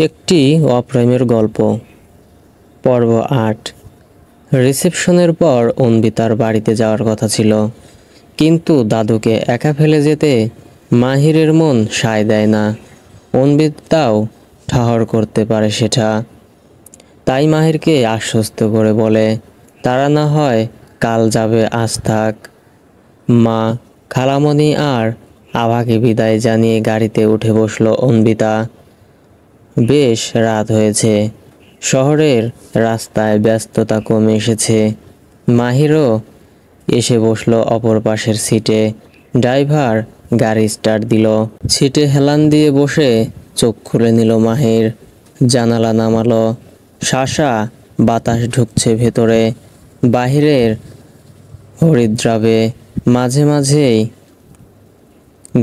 একটি অপ্রেমের গল্প। পর্ব ৮। রিসেপশনের পর অন্বিতার বাড়িতে যাওয়ার কথা ছিল, কিন্তু দাদুকে একা ফেলে যেতে মাহিরের মন সায় দেয় না। অন্বিতাও ঠাহর করতে পারে সেটা, তাই মাহিরকে আশ্বস্ত করে বলে, তারা না হয় কাল যাবে, আজ থাক। মা, খালামণি আর আভাকে বিদায় জানিয়ে গাড়িতে উঠে বসল অন্বিতা। বেশ রাত হয়েছে, শহরের রাস্তায় ব্যস্ততা কমে এসেছে। মাহিরও এসে বসল অপর পাশের সিটে। ড্রাইভার গাড়ি স্টার্ট দিল। সিটে হেলান দিয়ে বসে চোখ খুলে নিল মাহির। জানালা নামালো। শাসা বাতাস ঢুকছে ভেতরে, বাহিরের হরিদ্রাবে মাঝে মাঝেই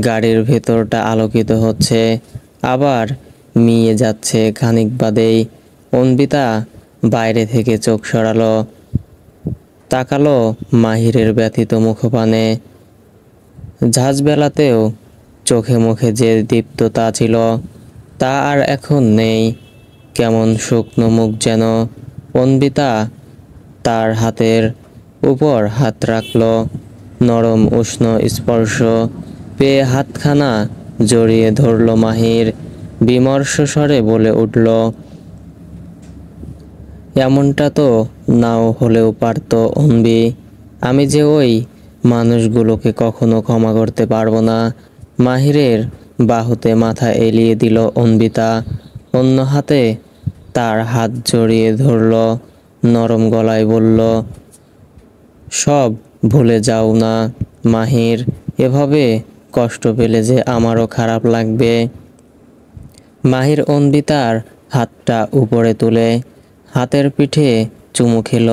গাড়ির ভেতরটা আলোকিত হচ্ছে, আবার মিয়ে যাচ্ছে খানিক বাদেই। অন্বিতা বাইরে থেকে চোখ সরালো, তাকালো মাহিরের ব্যথিত মুখপানে। ঝাঁঝবেলাতেও চোখে মুখে যে দীপ্ততা ছিল, তা আর এখন নেই। কেমন শুকনো মুখ যেন। অন্বিতা তার হাতের উপর হাত রাখল। নরম উষ্ণ স্পর্শ পেয়ে হাতখানা জড়িয়ে ধরল মাহির। বিমর্ষ স্বরে বলে উঠল, এমনটা তো নাও হলেও পারত অন্বি। আমি যে ওই মানুষগুলোকে কখনো ক্ষমা করতে পারবো না। মাহিরের বাহুতে মাথা এলিয়ে দিল অন্বিতা। অন্য হাতে তার হাত জড়িয়ে ধরল, নরম গলায় বলল, সব ভুলে যাও না মাহির। এভাবে কষ্ট পেলে যে আমারও খারাপ লাগবে। মাহির অন্বিতার হাতটা উপরে তুলে হাতের পিঠে চুমু খেল,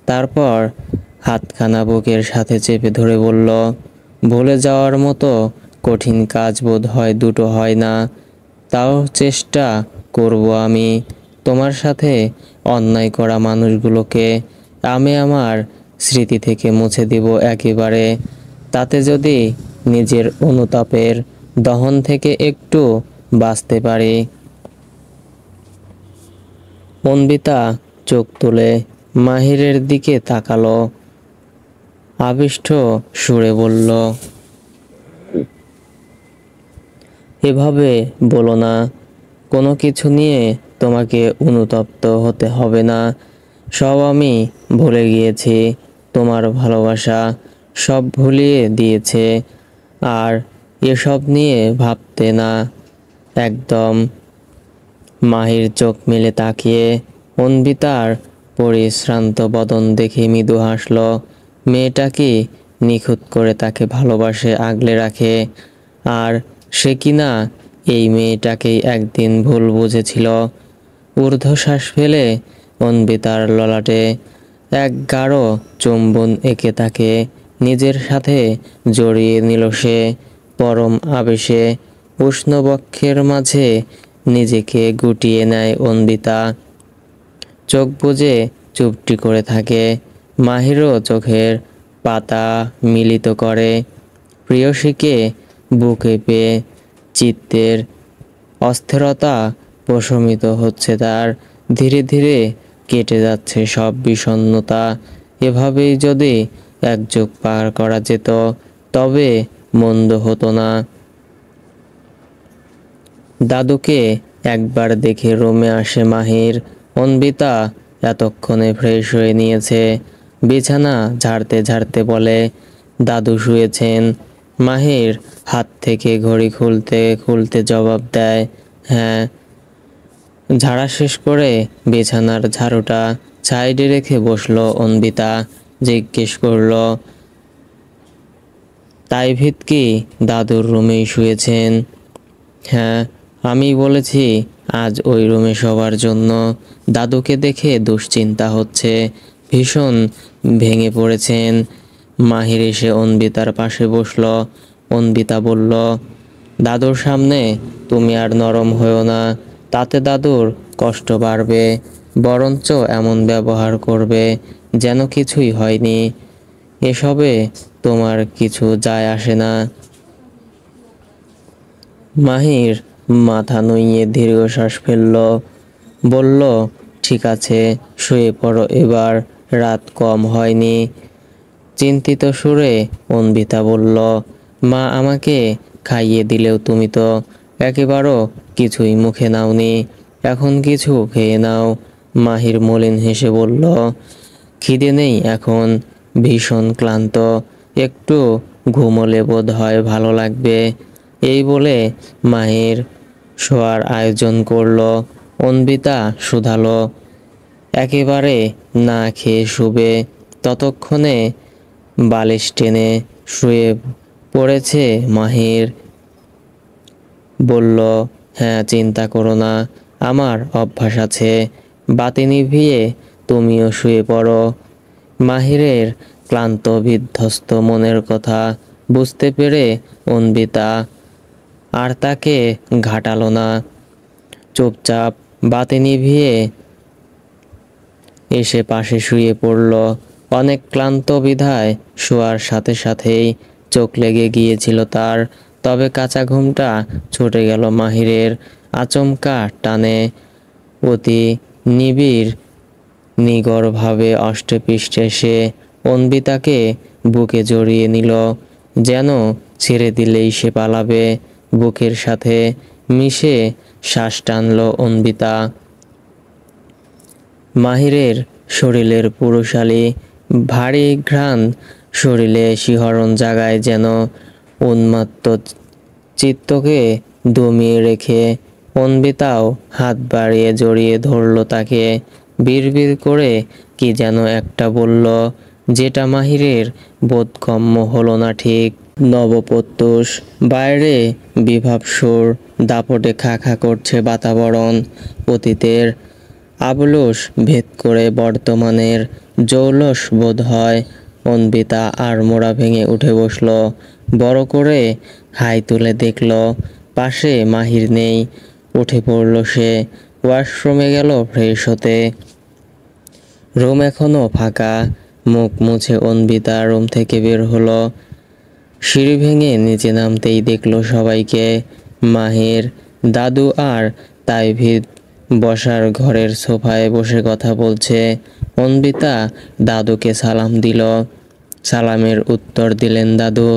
তারপর হাতখানা বুকের সাথে চেপে ধরে বলল, ভুলে যাওয়ার মতো কঠিন কাজ বোধ হয় দুটো হয় না, তাও চেষ্টা করব আমি। তোমার সাথে অন্যায় করা মানুষগুলোকে আমি আমার স্মৃতি থেকে মুছে দিব একেবারে। তাতে যদি নিজের অনুতাপের দহন থেকে একটু বাঁচতে পারি। অন্বিতা চোখ তুলে মাহিরের দিকে তাকালো, আবিষ্ট সুরে বলল, এভাবে বলো না। কোনো কিছু নিয়ে তোমাকে অনুতপ্ত হতে হবে না। সব আমি ভুলে গিয়েছি। তোমার ভালোবাসা সব ভুলিয়ে দিয়েছে। আর এসব নিয়ে ভাবতে না একদম। মাহির চোখ মেলে তাকিয়ে অন্বিতার পরিশ্রান্ত বদন দেখে মৃদু হাসল। মেয়েটা কি নিখুঁত করে তাকে ভালোবাসে, আগলে রাখে। আর সে কিনা এই মেয়েটাকেই একদিন ভুল বুঝেছিল। ঊর্ধ্বশ্বাস ফেলে অন্বিতার ললাটে এক গাঢ় চুম্বন এঁকে তাকে নিজের সাথে জড়িয়ে নিল সে। পরম আবেশে উষ্ণ বক্ষের মাঝে নিজেকে গুটিয়ে নেয় অন্বিতা। চোখ বুজে চুপটি করে থাকে। মাহিরও চোখের পাতা মিলিত করে। প্রিয়সীকে বুকে পেয়ে চিত্তের অস্থিরতা প্রশমিত হচ্ছে তার। ধীরে ধীরে কেটে যাচ্ছে সব বিষণ্ণতা। এভাবেই যদি এক যুগ পার করা যেত তবে মন্দ হতো না। দাদুকে একবার দেখে রুমে আসে মাহির। অন্বিতা এতক্ষণে ফ্রেশ হয়ে নিয়েছে। বিছানা ঝাড়তে ঝাড়তে বলে, দাদু শুয়েছেন। মাহির হাত থেকে ঘড়ি খুলতে খুলতে জবাব দেয়, হ্যাঁ। ঝাড়া শেষ করে বিছানার ঝাড়ুটা সাইডে রেখে বসলো অন্বিতা। জিজ্ঞেস করল, তাইভিদ কি দাদুর রুমেই শুয়েছেন? হ্যাঁ, আমি বলেছি আজ ওই রুমে শোবার জন্য। দাদুকে দেখে দুশ্চিন্তা হচ্ছে, ভীষণ ভেঙে পড়েছেন। মাহির এসে অন্বিতার পাশে বসল। অন্বিতা বলল, দাদুর সামনে তুমি আর নরম হয়েও না, তাতে দাদুর কষ্ট বাড়বে। বরঞ্চ এমন ব্যবহার করবে যেন কিছুই হয়নি। এসবে তোমার কিছু যায় আসে না। মাহির মাথা নুইয়ে দীর্ঘশ্বাস ফেলল। বলল, ঠিক আছে, শুয়ে পড়ো এবার, রাত কম হয়নি। চিন্তিত সুরে অন্বিতা বলল, মা আমাকে খাইয়ে দিলেও তুমি তো একেবারও কিছুই মুখে নাওনি, এখন কিছু খেয়ে নাও। মাহির মলিন হেসে বলল, খিদে নেই এখন, ভীষণ ক্লান্ত, একটু ঘুমোলে বোধ হয় ভালো লাগবে। এই বলে মাহির শোয়ার আয়োজন করলো। অন্বিতা শুধালো, একেবারে না খেয়ে শুবে? ততক্ষণে বালিশ টেনে শুয়ে পড়েছে মাহির। বলল, হ্যাঁ, চিন্তা করো না, আমার অভ্যাস আছে। বাতি নিভিয়ে তুমিও শুয়ে পড়ো। মাহিরের ক্লান্ত বিধ্বস্ত মনের কথা বুঝতে পেরে অন্বিতা আর তাকে ঘাটালো না। চুপচাপ বাতি নিভিয়ে এসে পাশে শুয়ে পড়ল। অনেক ক্লান্ত বিধায় শোয়ার সাথে সাথেই চোখ লেগে গিয়েছিল তার। তবে কাঁচা ঘুমটা ছুটে গেল মাহিরের আচমকা টানে। অতি নিবিড় নিগড়ভাবে অষ্টপৃষ্ঠে সে অন্বিতাকে বুকে জড়িয়ে নিল, যেন ছেড়ে দিলেই সে পালাবে। বুকের সাথে মিশে শ্বাস টানল অন্বিতা। মাহিরের শরীরের পুরুষালী ভারী ঘ্রাণ শরীরে শিহরণ জাগায়, যেন উন্মত্ত চিত্তকে দমিয়ে রেখে অন্বিতাও হাত বাড়িয়ে জড়িয়ে ধরল তাকে। বিড়বিড় করে কি যেন একটা বলল, যেটা মাহিরের বোধগম্য হলো না ঠিক। নবপ্রত্যুষ বাইরে বিভাবসুর দাপটে খা খা করছে বাতাবরণ। অতীতের আবলুস ভেদ করে বর্তমানের জৌলস বোধ হয়। অন্বিতা আর মোড়া ভেঙে উঠে বসল। বড় করে হাই তুলে দেখল পাশে মাহির নেই। উঠে পড়ল সে, ওয়াশরুমে গেল ফ্রেশ হতে। রুম এখনো ফাঁকা। মুখ মুছে অন্বিতা রুম থেকে বের হলো। সিঁড়ি ভেঙে নিচে নামতেই দেখল সবাইকে। মাহির, দাদু আর তাইভিদ বসার ঘরের সোফায় বসে কথা বলছে। অন্বিতা দাদুকে সালাম দিল। সালামের উত্তর দিলেন দাদু।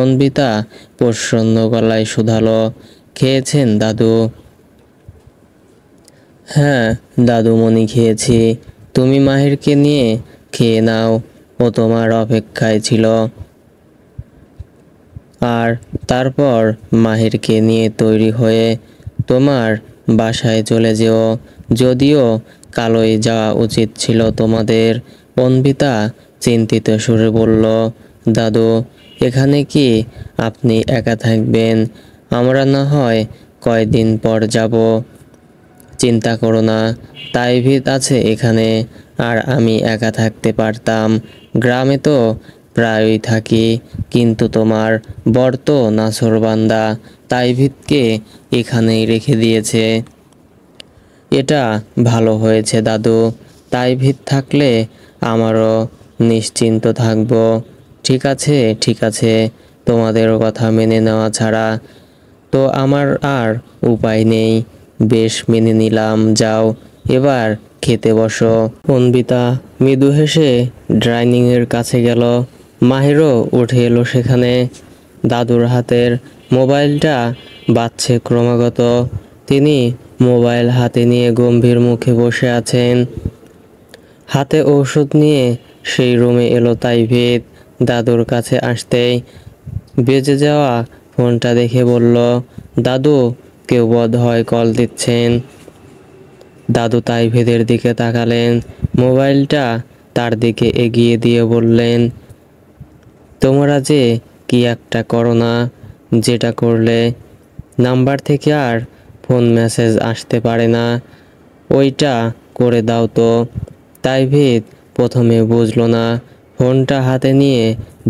অন্বিতা প্রসন্ন গলায় শুধালো, খেয়েছেন দাদু? হ্যাঁ দাদুমণি, খেয়েছি। তুমি মাহিরকে নিয়ে খেয়ে নাও, ও তোমার অপেক্ষায় ছিল। আর তারপর মাহিরকে নিয়ে তৈরি হয়ে তোমার বাসায় চলে যেও। যদিও কালই যাওয়া উচিত ছিল তোমাদের। অন্বিতা চিন্তিত সুরে বলল, দাদু, এখানে কি আপনি একা থাকবেন? আমরা না হয় কয়দিন পর যাব। চিন্তা করো না, তাইভিদ আছে এখানে, আর আমি একা থাকতে পারতাম। গ্রামে তো প্রায়ই থাকি, কিন্তু তোমার বর তো নাছোড়বান্দা, তাইভিদকে এখানেই রেখে দিয়েছে। এটা ভালো হয়েছে দাদু, তাইভিদ থাকলে আমারও নিশ্চিন্ত থাকব। ঠিক আছে, ঠিক আছে, তোমাদের কথা মেনে নেওয়া ছাড়া তো আমার আর উপায় নেই। বেশ, মেনে নিলাম, যাও এবার খেতে বসো। অন্বিতা মৃদু হেসে ডাইনিংয়ের কাছে গেল। মাহিরও উঠে এলো সেখানে। দাদুর হাতের মোবাইলটা বাজছে ক্রমাগত। তিনি মোবাইল হাতে নিয়ে গম্ভীর মুখে বসে আছেন। হাতে ঔষধ নিয়ে সেই রুমে এলো তাইভিদ। দাদুর কাছে আসতেই বেজে যাওয়া ফোনটা দেখে বলল, দাদু, কেউ বোধহয় কল দিচ্ছেন। দাদু তাইভিদের দিকে তাকালেন, মোবাইলটা তার দিকে এগিয়ে দিয়ে বললেন, তোমরা যে কি একটা করো না, যেটা করলে নাম্বার থেকে আর ফোন মেসেজ আসতে পারে না, ওইটা করে দাও তো। তাইভিদ প্রথমে বুঝলো না। ফোনটা হাতে নিয়ে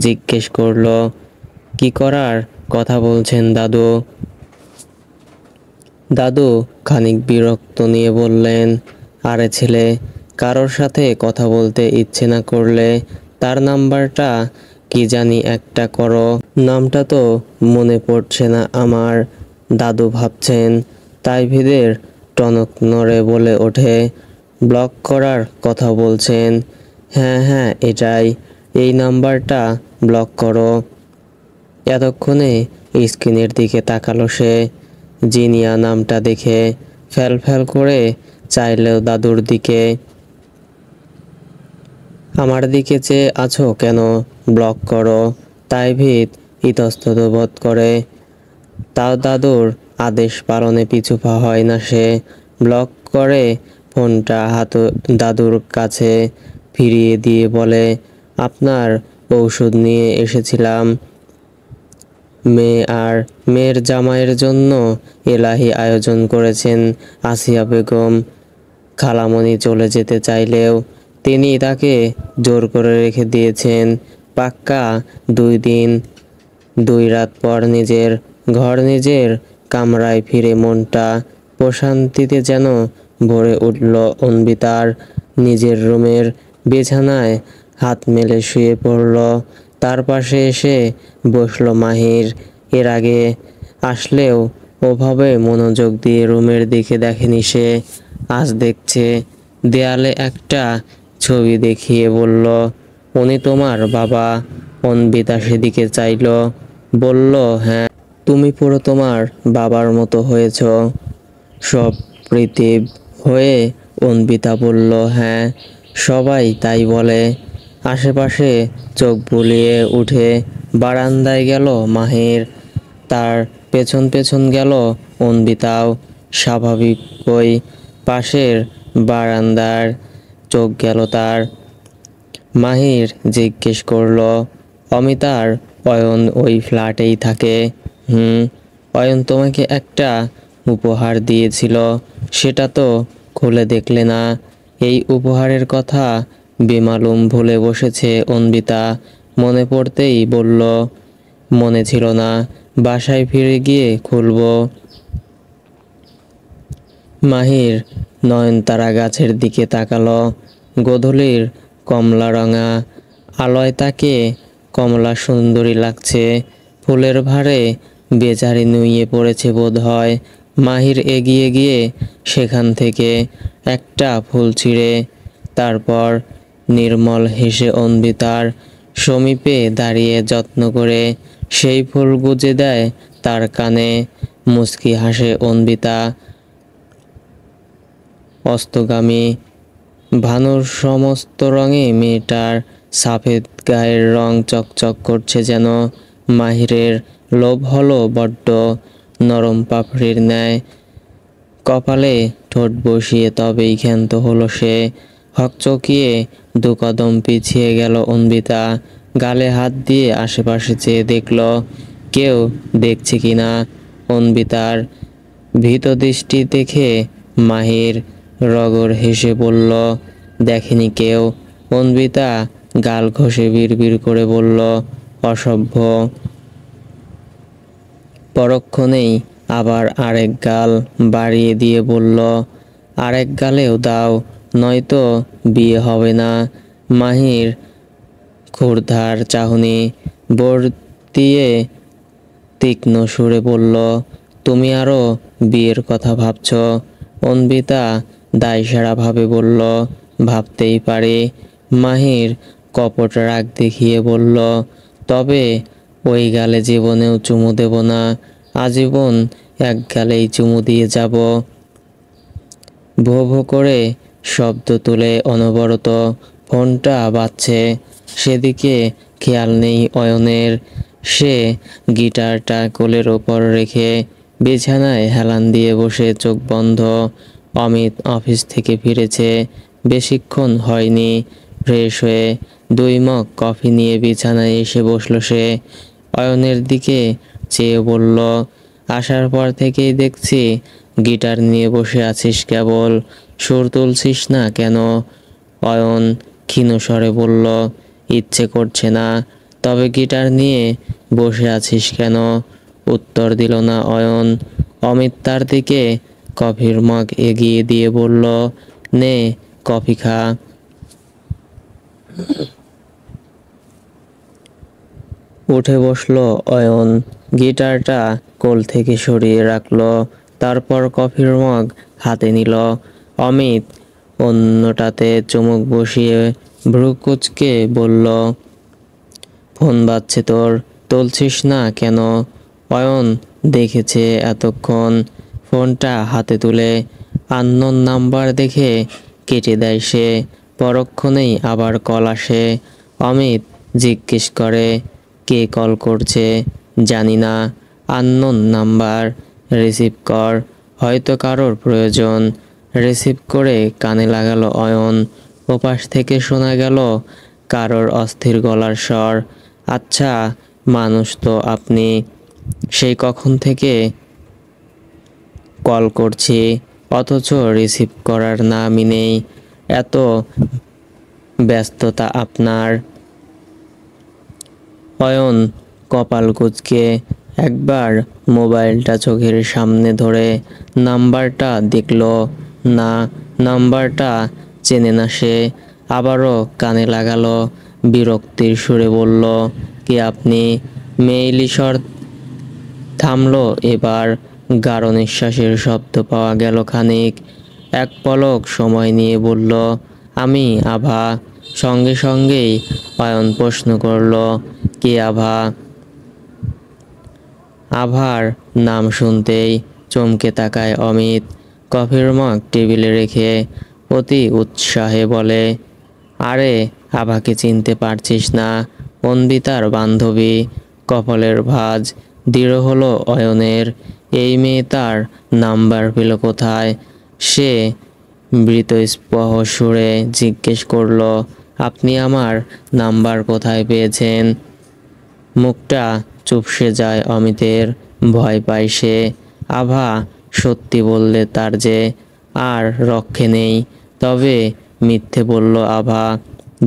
জিজ্ঞেস করলো, কি করার কথা বলছেন দাদু? দাদু খানিক বিরক্ত নিয়ে বললেন, আরে ছেলে, কারোর সাথে কথা বলতে ইচ্ছে না করলে তার নাম্বারটা কি জানি একটা করো। নামটা তো মনে পড়ছে না আমার। দাদু ভাবছেন। তাইভিদের টনক নড়ে বলে ওঠে, ব্লক করার কথা বলছেন? হ্যাঁ হ্যাঁ এটাই, এই নাম্বারটা ব্লক করো। এতক্ষণে স্ক্রিনের দিকে তাকালো সে। জিনিয়া নামটা দেখে ফ্যাল ফ্যাল করে চাইলেও দাদুর দিকে। আমার দিকে চেয়ে আছো কেন? ব্লক করো। তাইভিদ ইতস্তত বোধ করে। তাও দাদুর আদেশ পালনে পিছু পা হয় না সে। ব্লক করে ফোনটা দাদুর কাছে ফিরিয়ে দিয়ে বলে, আপনার ঔষধ নিয়ে এসেছিলাম। মেয়ে আর মেয়ের জামাইয়ের জন্য এলাহি আয়োজন করেছেন আসিয়া বেগম। খালামণি চলে যেতে চাইলেও তিনি তাকে জোর করে রেখে দিয়েছেন। পাক্কা 2 দিন 2 রাত পর নিজের ঘর, নিজের কামরায় ফিরে মনটা প্রশান্তিতে যেন ভরে উঠল অন্বিতার। নিজের রুমের বিছানায় হাত মেলে শুয়ে পড়ল। তার পাশে এসে বসল মাহির। এর আগে আসলেও ওভাবে মনোযোগ দিয়ে রুমের দিকে দেখেনি সে। আজ দেখছে। দেয়ালে একটা ছবি দেখিয়ে বলল, উনি তোমার বাবা? অন্বিতা সেদিকে চাইল, বলল, হ্যাঁ, তুমি পুরো তোমার বাবার মতো হয়েছ। সব প্রীতিভ হয়ে অন্বিতা বলল, হ্যাঁ, সবাই তাই বলে। আশেপাশে চোখ বুলিয়ে উঠে বারান্দায় গেল মাহির। তার পেছন পেছন গেল অন্বিতাও। স্বাভাবিকই পাশের বারান্দার চোখ গেল তার। মাহির জিজ্ঞেস করল, অমিতার অয়ন ওই ফ্ল্যাটেই থাকে? অয়ন তোমাকে একটা উপহার দিয়েছিল, সেটা তো খুলে দেখলে না। এই উপহারের কথা বেমালুম ভুলে বসেছে অন্বিতা। মনে পড়তেই বলল, মনে ছিল না, বাসায় ফিরে গিয়ে খুলব। মাহির নয়নতারা গাছের দিকে তাকালো। গোধূলির কমলা রঙা আলোয় তাকে কমলা সুন্দরী লাগছে। ফুলের ভারে বেচারি নুয়ে পড়েছে বোধ হয়। মাহির এগিয়ে গিয়ে সেখান থেকে একটা ফুল ছিঁড়ে, তারপর নির্মল হেসে অন্বিতার সমীপে দাঁড়িয়ে যত্ন করে সেই ফুল গুজে দেয় তার কানে। মুচকি হাসে অন্বিতা। অস্তগামী ভানুর সমস্ত রঙে মেয়েটার সাফেদ গায়ের রং চকচক করছে যেন। মাহিরের লোভ হলো বড্ড, নরম পাপড়ির ন্যায়। কপালে ঠোঁট বসিয়ে তবেই ক্ষান্ত হলো সে। হকচকিয়ে 2 কদম পিছিয়ে গেল অন্বিতা। গালে হাত দিয়ে আশেপাশে চেয়ে দেখল কেউ দেখছে কিনা। অন্বিতার ভীত দৃষ্টি দেখে মাহির রগর হেসে বলল, দেখেনি কেউ। অন্বিতা গাল ঘষে বিড়বিড় করে বলল, অসভ্য। পরক্ষণেই আবার আরেক গাল বাড়িয়ে দিয়ে বলল, আরেক গালেও দাও, নয়তো বিয়ে হবে না। মাহির ক্ষুরধার চাহনি বর্তিয়ে তীক্ষ্ণ সুরে বলল, তুমি আরো বিয়ের কথা ভাবছ? অন্বিতা দায়সারাভাবে বলল, ভাবতেই পারি। মাহির কপট রাগ দেখিয়ে বলল, তবে ওই গালে জীবনেও চুমু দেব না, আজীবন এক গালেই চুমু দিয়ে যাব। ভো ভো করে শব্দ তুলে অনবরত ফোনটা বাজছে। সেদিকে খেয়াল নেই অয়নের। সে গিটারটা কোলের ওপর রেখে বিছানায় হেলান দিয়ে বসে চোখ বন্ধ। অমিত অফিস থেকে ফিরেছে, বেশিক্ষণ হয়নি। ফ্রেশ হয়ে 2 মগ কফি নিয়ে বিছানায় এসে বসল সে। অয়নের দিকে চেয়ে বলল, আসার পর থেকেই দেখছি গিটার নিয়ে বসে আছিস কেবল, সুর তুলছিস না কেন? অয়ন ক্ষীণ স্বরে বলল, ইচ্ছে করছে না। তবে গিটার নিয়ে বসে আছিস কেন? উত্তর দিল না অয়ন। অমিত তার দিকে কফির মগ এগিয়ে দিয়ে বলল, নে কফি খা। উঠে বসলো অয়ন, গিটারটা কোল থেকে সরিয়ে রাখলো, তারপর কফির মগ হাতে নিল। অমিত অন্যটাতে চুমুক বসিয়ে ভ্রু কুঁচকে বলল, ফোন বাজছে তোর, তুলছিস না কেন? অয়ন দেখেছে এতক্ষণ, ফোনটা হাতে তুলে আননোন নাম্বার দেখে কেটে দেয় সে। পরক্ষণেই আবার কল আসে। অমিত জিজ্ঞেস করে, কে কল করছে? জানি না, আননোন নাম্বার। রিসিভ কর, হয়তো কারোর প্রয়োজন। রিসিভ করে কানে লাগালো অয়ন। ওপাশ থেকে শোনা গেল কারোর অস্থির গলার স্বর, আচ্ছা মানুষ তো আপনি, সেই কখন থেকে কল করছি অথচ রিসিভ করার নামই নেই, এত ব্যস্ততা আপনার? অয়ন কপাল কুঁচকে একবার মোবাইলটা চোখের সামনে ধরে নাম্বারটা দেখল, না, নাম্বারটা চেনে না সে। আবারও কানে লাগালো, বিরক্তির সুরে বলল, কে আপনি? মেইলি স্বর থামলো এবার, গাঢ় নিঃশ্বাসের শব্দ পাওয়া গেল খানিক। এক পলক সময় নিয়ে বলল, আমি আভা। সঙ্গে সঙ্গেই অয়ন প্রশ্ন করল, কে আভা? আভার নাম শুনতেই চমকে তাকায় অমিত। কফির মগ টেবিলে রেখে অতি উৎসাহে বলে, আরে আভাকে চিনতে পারছিস না? অন্বিতার বান্ধবী। কপালের ভাঁজ দৃঢ় হলো অয়নের, এই মেয়ে তার নাম্বার পেল কোথায়? সে মৃতস্পৃহ সুরে জিজ্ঞেস করল, আপনি আমার নাম্বার কোথায় পেয়েছেন? মুখটা চুপসে যায় অমিতের, ভয় পায় সে। আভা সত্যি বললে তার যে আর রক্ষে নেই। তবে মিথ্যে বলল আভা,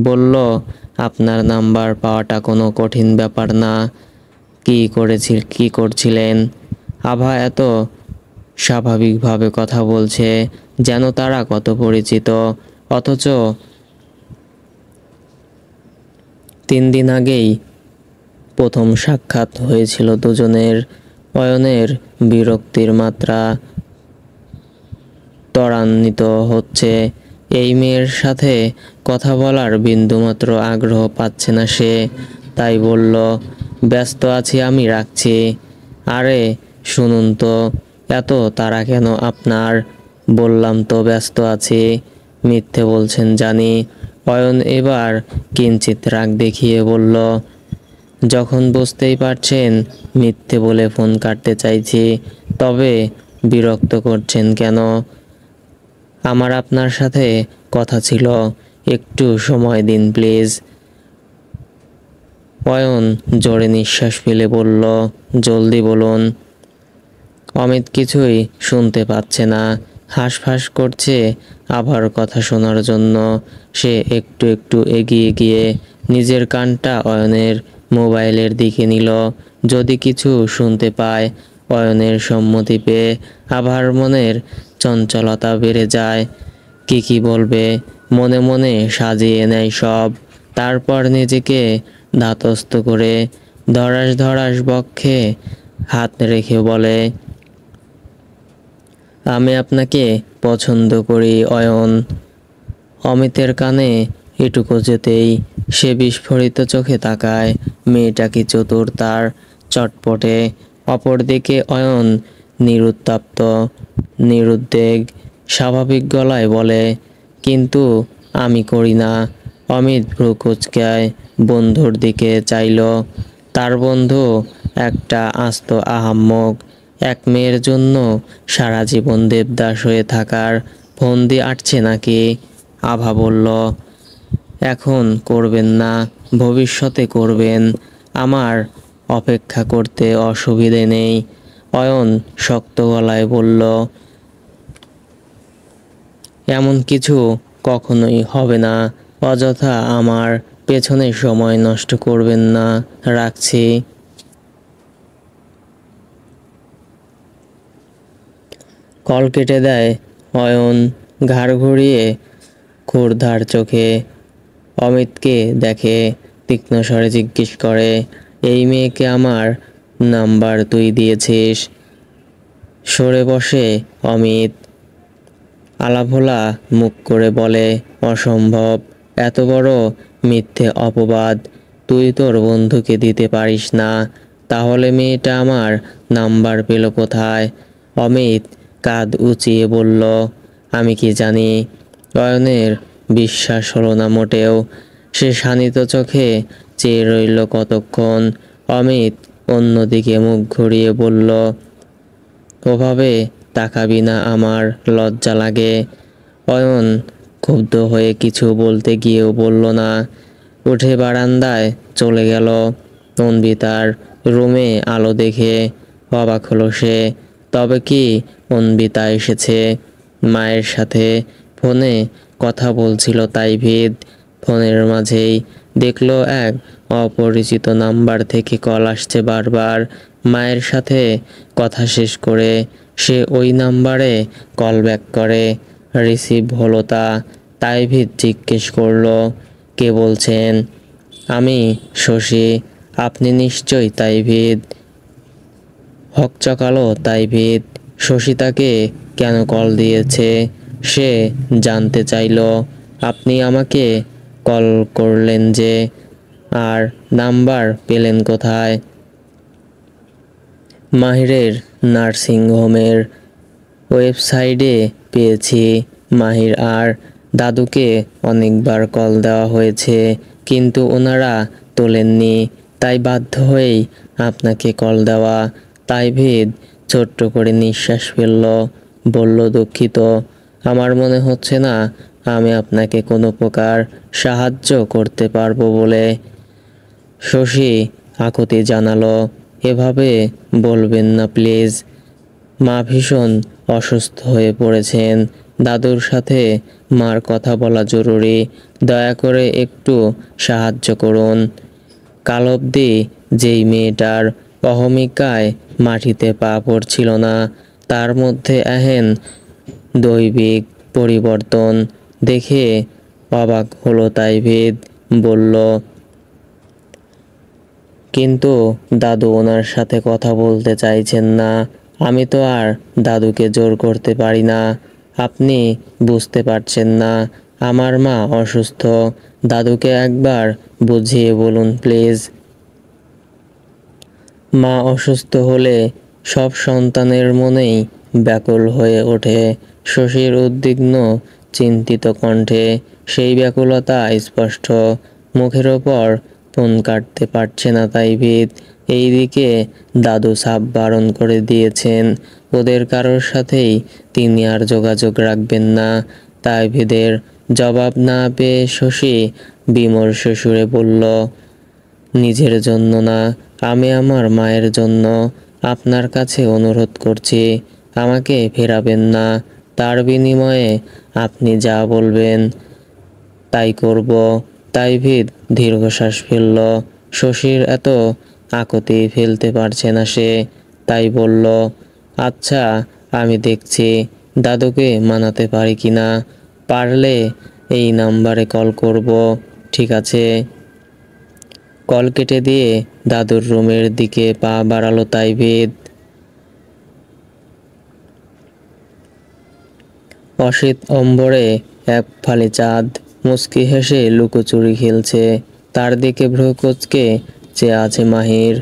বলল, আপনার নাম্বার পাওয়াটা কোনো কঠিন ব্যাপার না। কি করছিলেন? আভা এত স্বাভাবিকভাবে কথা বলছে যেন তারা কত পরিচিত, অথচ 3 দিন আগেই প্রথম সাক্ষাৎ হয়েছিল দুজনের। অয়নের বিরক্তির মাত্রা ত্বরান্বিত হচ্ছে। এই মেয়ের সাথে কথা বলার বিন্দুমাত্র আগ্রহ পাচ্ছে না সে, তাই বলল, ব্যস্ত আছি, আমি রাখছি। আরে শুনুন তো, এত তাড়া কেন আপনার? বললাম তো ব্যস্ত আছি। মিথ্যে বলছেন জানি। অয়ন এবার কিঞ্চিত রাগ দেখিয়ে বলল, যখন বুঝতেই পারছেন মিথ্যে বলে ফোন কাটতে চাইছি, তবে বিরক্ত করছেন কেন? আমার আপনার সাথে কথা ছিল, একটু সময় দিন প্লিজ। অয়ন জোরে নিঃশ্বাস ফেলে বলল, জলদি বলুন। অমিত কিছুই শুনতে পাচ্ছে না, হাঁসফাঁস করছে আভার কথা শোনার জন্য। সে একটু একটু এগিয়ে গিয়ে নিজের কানটা অয়নের মোবাইলের দিকে নিল, যদি কিছু শুনতে পায়। অয়নের সম্মতি পেয়ে আভার মনের চঞ্চলতা বেড়ে যায়। কি বলবে মনে মনে সাজিয়ে নেয় সব, তারপর নিজেকে ধাতস্থ করে ধড়াস ধড়াস বক্ষে হাত রেখে বলে, আমি আপনাকে পছন্দ করি অয়ন। অমিতের কানে এটুকু যেতেই সে বিস্ফোরিত চোখে তাকায়, মেয়েটা কি চতুর তার চটপটে। অপরদিকে অয়ন নিরুত্তাপ্ত, নিরুদ্বেগ, স্বাভাবিক গলায় বলে, কিন্তু আমি করি না। অমিত ভ্রু কুঁচকায় বন্ধুর দিকে চাইল। তার বন্ধু একটা আস্ত আহাম্মক, এক মেয়ের জন্য সারা জীবন দেবদাস হয়ে থাকার ফন্দি আটছে নাকি? আভা বলল, এখন করবেন না, ভবিষ্যতে করবেন, আমার অপেক্ষা করতে অসুবিধে নেই। অয়ন শক্ত গলায় বলল, এমন কিছু কখনোই হবে না, অযথা আমার পেছনে সময় নষ্ট করবেন না, রাখছি। কল কেটে দেয় অয়ন, ঘাড় ঘুরিয়ে ক্ষুরধার চোখে অমিতকে দেখে, তীক্ষ্ণ স্বরে জিজ্ঞেস করে, এই মেয়েকে আমার নাম্বার তুই দিয়েছিস? সরে বসে অমিত আলাভোলা মুখ করে বলে, অসম্ভব, এত বড় মিথ্যে অপবাদ তুই তোর বন্ধুকে দিতে পারিস না। তাহলে মেয়েটা আমার নাম্বার পেল কোথায়? অমিত কাঁধ উঁচিয়ে বলল, আমি কি জানি। অয়নের বিশ্বাস হলো না মোটেও। সে শানিত চোখে চেয়ে রইল কতক্ষণ। অমিত অন্যদিকে মুখ ঘুরিয়ে বলল, ওভাবে তাকাবি না, আমার লজ্জা লাগে। অয়ন ক্ষুব্ধ হয়ে কিছু বলতে গিয়েও বলল না। উঠে বারান্দায় চলে গেল। অন্বিতার রুমে আলো দেখে অবাক হলো সে। তবে কি অন্বিতা এসেছে? মায়ের সাথে ফোনে কথা বলছিল তাইভিদ। ফোনের মাঝেই দেখলো এক অপরিচিত নাম্বার থেকে কল আসছে বারবার। মায়ের সাথে কথা শেষ করে সে ওই নাম্বারে কল ব্যাক করে। রিসিভ হলো তা। তাইভিদ জিজ্ঞেস করলো, কে বলছেন? আমি শশী। আপনি নিশ্চয়ই তাইভিদ। হকচকালো তাইভিদ। শশী তাকে কেন কল দিয়েছে সে জানতে চাইল। আপনি আমাকে কল করলেন যে, আর নাম্বার পেলেন কোথায়? মাহিরের নার্সিং হোমের ওয়েবসাইটে পেয়েছি। মাহির আর দাদুকে অনেকবার কল দেওয়া হয়েছে, কিন্তু ওনারা তোলেননি, তাই বাধ্য হয়েই আপনাকে কল দেওয়া। তাইভিদ ছোট্ট করে নিঃশ্বাস ফেলল, বলল, দুঃখিত, আমার মনে হচ্ছে না আমি আপনাকে কোনো প্রকার সাহায্য করতে পারবো বলে। শশী আকুতি জানালো, এভাবে বলবেন না প্লিজ। মা ভীষণ অসুস্থ হয়ে পড়েছেন। দাদুর সাথে মার কথা বলা জরুরি। দয়া করে একটু সাহায্য করুন। কাল অবধি যেই মেয়েটার অহমিকায় মাটিতে পা পড়ছিল না, তার মধ্যে এহেন দৈবিক পরিবর্তন দেখে অবাক হলো তাইভিদ। বলল, কিন্তু দাদু ওনার সাথে কথা বলতে চাইছেন না। আমি তো আর দাদুকে জোর করতে পারি না। আপনি বুঝতে পারছেন না, আমার মা অসুস্থ। দাদুকে একবার বুঝিয়ে বলুন প্লিজ। মা অসুস্থ হলে সব সন্তানের মনেই ব্যাকুল হয়ে ওঠে। শশীর উদ্বিগ্ন চিন্তিত কণ্ঠে সেই ব্যাকুলতা স্পষ্ট। মুখের ওপর ফোন কাটতে পারছে না তাইভিদ। এইদিকে দাদু সাফ বারণ করে দিয়েছেন, ওদের কারোর সাথেই তিনি আর যোগাযোগ রাখবেন না। তাইভিদের জবাব না পেয়ে শশী বিমর্ষ সুরে বলল, নিজের জন্য না, আমি আমার মায়ের জন্য আপনার কাছে অনুরোধ করছি, আমাকে ফেরাবেন না। তার বিনিময়ে আপনি যা বলবেন তাই করব। তাইভিদ দীর্ঘশ্বাস ফেলল। শশীর এত আকুতি ফেলতে পারছে না সে, তাই বলল, আচ্ছা, আমি দেখছি দাদুকে মানাতে পারি কিনা। পারলে এই নাম্বারে কল করব, ঠিক আছে? কল কেটে দিয়ে দাদুর রুমের দিকে পা বাড়ালো তাইভিদ। অসিত অম্বরে এক ফালি চাঁদ মুচকি হেসে লুকোচুরি খেলছে। তার দিকে ভ্রু কুঁচকে চেয়ে আছে মাহির।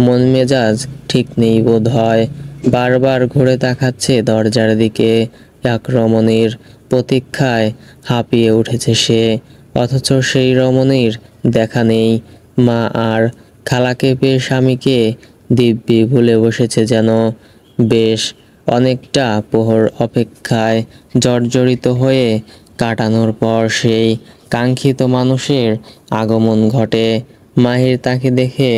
মন মেজাজ ঠিক নেই বোধ হয়। বারবার ঘুরে তাকাচ্ছে দরজার দিকে। এক রমণীর প্রতীক্ষায় হাঁপিয়ে উঠেছে সে, অথচ সেই রমণীর দেখা নেই। মা আর খালাকে পেয়ে স্বামীকে দিব্যি ভুলে বসেছে যেন। বেশ অনেকটা প্রহর অপেক্ষায় জর্জরিত হয়ে কাটানোর পর সেই কাঙ্ক্ষিত মানুষের আগমন ঘটে। মাহির তাকে দেখে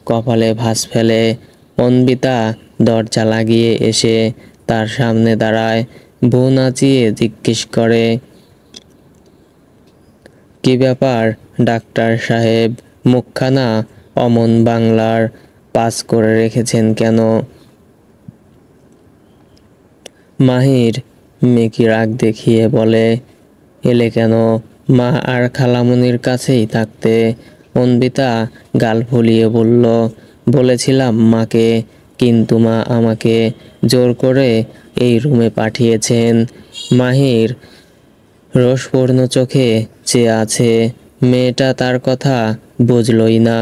কপালে ভাঁজ ফেলে। অন্বিতা দরজা লাগিয়ে এসে তার সামনে দাঁড়ায়। ভ্রু নাচিয়ে জিজ্ঞেস করে, কি ব্যাপার ডাক্তার সাহেব, মুখখানা অমন বাংলার পাস করে রেখেছেন কেন? মাহির মেকি রাগ দেখিয়ে বলে, এলে কেন? মা আর খালামুনির কাছেই থাকতে। অন্বিতা গাল ফুলিয়ে বলল, বলেছিলাম মাকে, কিন্তু মা আমাকে জোর করে এই রুমে পাঠিয়েছেন। মাহির রোষপূর্ণ চোখে চেয়ে আছে। মেয়েটা তার কথা বুঝলই না।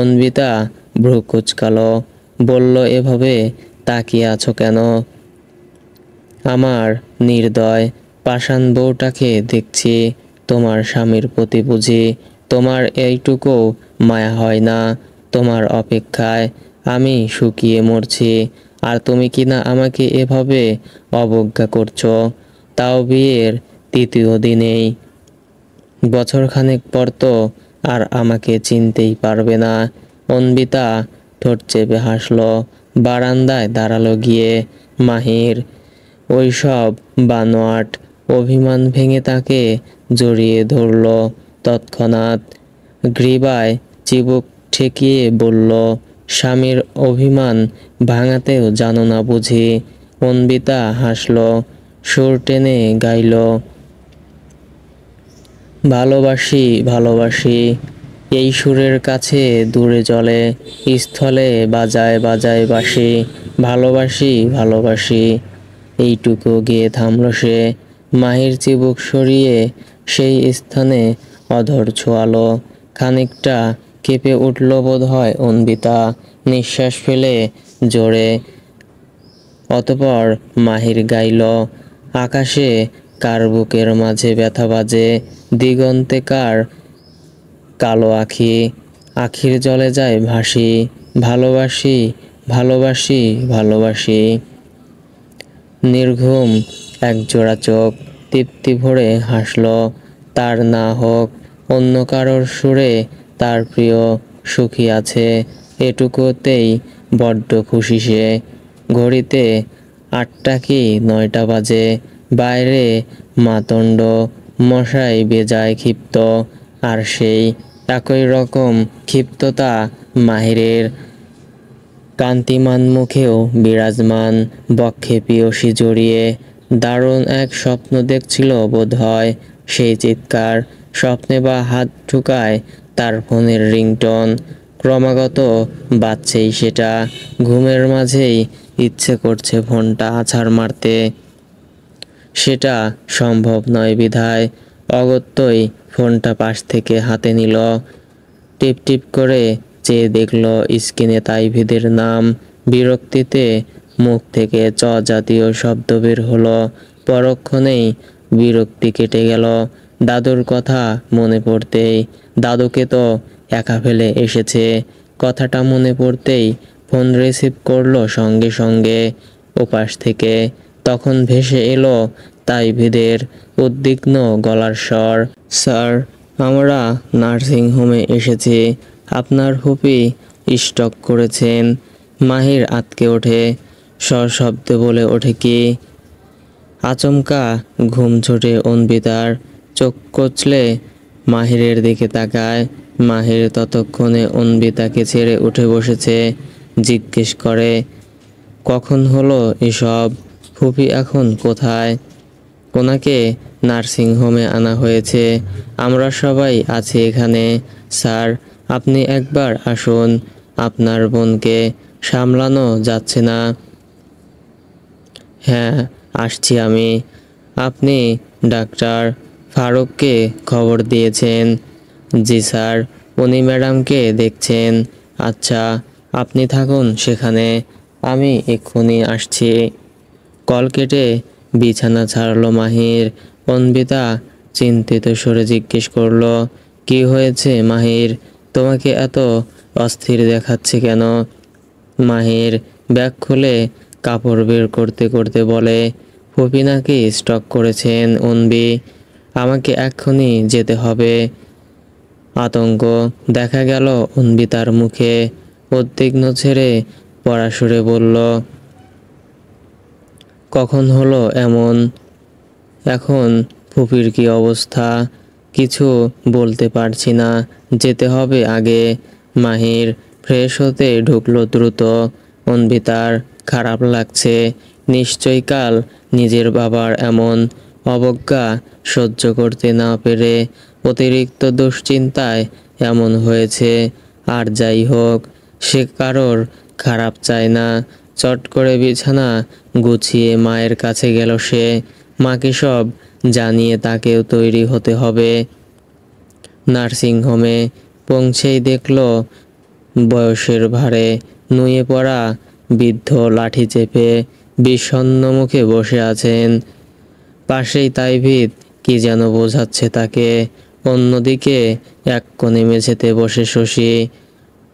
অন্বিতা ভ্রু কুঁচকালো, বলল, এভাবে তাকিয়ে আছো কেন? আমার নির্দয় পাষাণ বউটাকে দেখছি, তোমার স্বামীর প্রতি বুঝি তোমার এইটুকু মায়া হয় না? তোমার অপেক্ষায় আমি শুকিয়ে মরছি, আর তুমি কিনা আমাকে এভাবে অবজ্ঞা করছো, তাও বিয়ের তৃতীয় দিনেই। বছরখানেক পর তো আর আমাকে চিনতেই পারবে না। অন্বিতা ঠোঁট চেপে হাসলো, বারান্দায় দাঁড়ালো গিয়ে। মাহির ওই সব বানোয়াট অভিমান ভেঙে তাকে জড়িয়ে ধরল তৎক্ষণাৎ। গ্রীবায় চিবুক ঠেকিয়ে বলল, স্বামীর অভিমান ভাঙাতেও জানো না বুঝি? অন্বিতা হাসল, সুর টেনে গাইল, ভালোবাসি ভালোবাসি, এই সুরের কাছে দূরে জলে, স্থলে বাজায় বাজায় বাঁশি, ভালোবাসি ভালোবাসি। এইটুকু গিয়ে থামল সে। মাহির চিবুক সরিয়ে সেই স্থানে অধর ছোঁয়ালো। খানিকটা কেঁপে উঠল বোধ হয় অন্বিতা, নিঃশ্বাস ফেলে জোরে। অতঃপর মাহির গাইল, আকাশে কার বুকের মাঝে ব্যথা বাজে, দিগন্তে কার কালো আখি, আখির জলে যায় ভাসি, ভালোবাসি ভালোবাসি ভালোবাসি। নির্ঘুম একজোড়া চোখ তৃপ্তি ভরে হাসল। তার না হোক, অন্য কারোর সুরে তার প্রিয় সুখী আছে, এটুকুতেই বড্ড খুশি সে। ঘড়িতে 8টা কি 9টা বাজে। বাইরে মাতণ্ড মশাই বেজায় ক্ষিপ্ত, আর সেই একই রকম ক্ষিপ্ততা মাহিরের কান্তিমান মুখেও বিরাজমান। বক্ষে পিয়সী জড়িয়ে দারুণ এক স্বপ্ন দেখছিল বোধ হয়। সেই চিৎকার স্বপ্নে, বা হাত ঢুকায় তার ফোনের রিংটোন, ক্রমাগত বাজছেই সেটা। ঘুমের মাঝেই ইচ্ছে করছে ফোনটা আছাড় মারতে, সেটা সম্ভব নয় বিধায় অগত্যই ফোনটা পাশ থেকে হাতে নিল। টিপ টিপ করে চেয়ে দেখল স্ক্রিনে তাইভিদের নাম। বিরক্তিতে মুখ থেকে চ জাতীয় শব্দ বের হলো। পরক্ষণেই বিরক্তি কেটে গেল দাদুর কথা মনে পড়তেই। দাদুকে তো একা ফেলে এসেছে, কথাটা মনে পড়তেই ফোন রিসিভ করলো সঙ্গে সঙ্গে ওপাশ থেকে। তখন ভেসে এলো তাইভিদের উদ্বিগ্ন গলার স্বর, স্যার, আমরা নার্সিংহোমে এসেছি, আপনার ফুপি স্ট্রোক করেছেন। মাহির আঁতকে ওঠে, সশব্দে বলে ওঠে, কি? আচমকা ঘুম ছোটে অন্বিতার। চোখ কচলে মাহিরের দিকে তাকায়। মাহির ততক্ষণে অন্বিতাকে ছেড়ে উঠে বসেছে। জিজ্ঞেস করে, কখন হলো এসব? ফুপি এখন কোথায়? ওনাকে নার্সিংহোমে আনা হয়েছে, আমরা সবাই আছি এখানে। স্যার, আপনি একবার আসুন, আপনার বোনকে সামলানো যাচ্ছে না। হ্যাঁ, আসছি আমি। আপনি ডাক্তার ফারুককে খবর দিয়েছেন? জি স্যার, উনি ম্যাডামকে দেখছেন। আচ্ছা, আপনি থাকুন সেখানে, আমি এক্ষুনি আসছি। কল কেটে বিছানা ছাড়লো মাহির। অন্বিতা চিন্তিত সুরে জিজ্ঞেস করলো, কি হয়েছে মাহির? তোমাকে এত অস্থির দেখাচ্ছে কেন? মাহির ব্যাগ খুলে কাপড় বের করতে করতে বলে, ফুপি নাকি স্ট্রোক করেছেন অন্বি, আমাকে এক্ষুনি যেতে হবে। আতঙ্ক দেখা গেল অন্বিতার মুখে। উদ্বিগ্ন ছেড়ে পড়া সুরে বলল, কখন হলো এমন? এখন ফুপির কি অবস্থা? কিছু বলতে পারছি না, যেতে হবে আগে। মাহির ফ্রেশ হতে ঢুকলো দ্রুত। অন্বিতার খারাপ লাগছে। নিশ্চয়ই কাল নিজের বাবার এমন অবজ্ঞা সহ্য করতে না পেরে অতিরিক্ত দুশ্চিন্তায় এমন হয়েছে। আর যাই হোক, সে কারোর খারাপ চায় না। চট করে বিছানা গুছিয়ে মায়ের কাছে গেল সে। মাকে সব জানিয়ে তাকেও তৈরি হতে হবে। নার্সিংহোমে পৌঁছেই দেখল বয়সের ভারে নুয়ে পড়া বৃদ্ধ লাঠি চেপে বিষণ্ণ মুখে বসে আছেন। পাশেই তাইভিদ কি যেন বোঝাচ্ছে তাকে। অন্যদিকে এক কোণে মেঝেতে বসে শশী।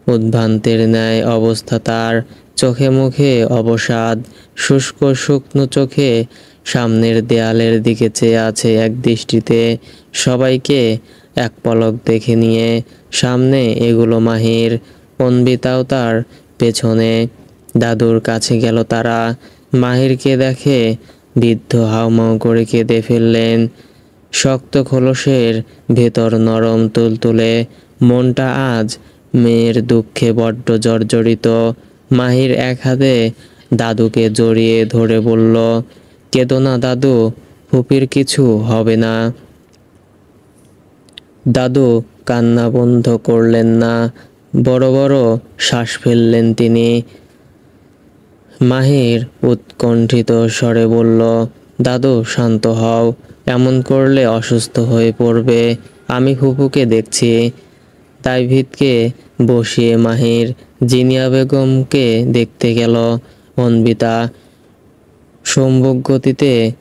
উদ্ভ্রান্তের ন্যায় অবস্থা তার। চোখে মুখে অবসাদ। শুষ্ক শুকনো চোখে সামনের দেয়ালের দিকে চেয়ে আছে এক দৃষ্টিতে। সবাইকে এক পলক দেখে নিয়ে সামনে এগুলো মাহির। অন্বিতাও তার পেছনে। দাদুর কাছে গেল তারা। মাহিরকে দেখে বৃদ্ধ হাউমাউ করে কেঁদে ফেললেন। শক্ত খোলসের ভেতর নরম তুলতুলে মনটা আজ মেয়ের দুঃখে বড্ড জর্জরিত। মাহির এক হাতে দাদুকে জড়িয়ে ধরে বলল, কেঁদো না দাদু, ফুপির কিছু হবে না। দাদু কান্না বন্ধ করলেন না। বড় বড় শ্বাস ফেললেন তিনি। মাহির উৎকণ্ঠিত স্বরে বলল, দাদু শান্ত হও, এমন করলে অসুস্থ হয়ে পড়বে। আমি ফুপুকে দেখছি। তাইভিদকে বসিয়ে মাহির জিনিয়া বেগমকে দেখতে গেল। অন্বিতা সম্মুখ গতিতে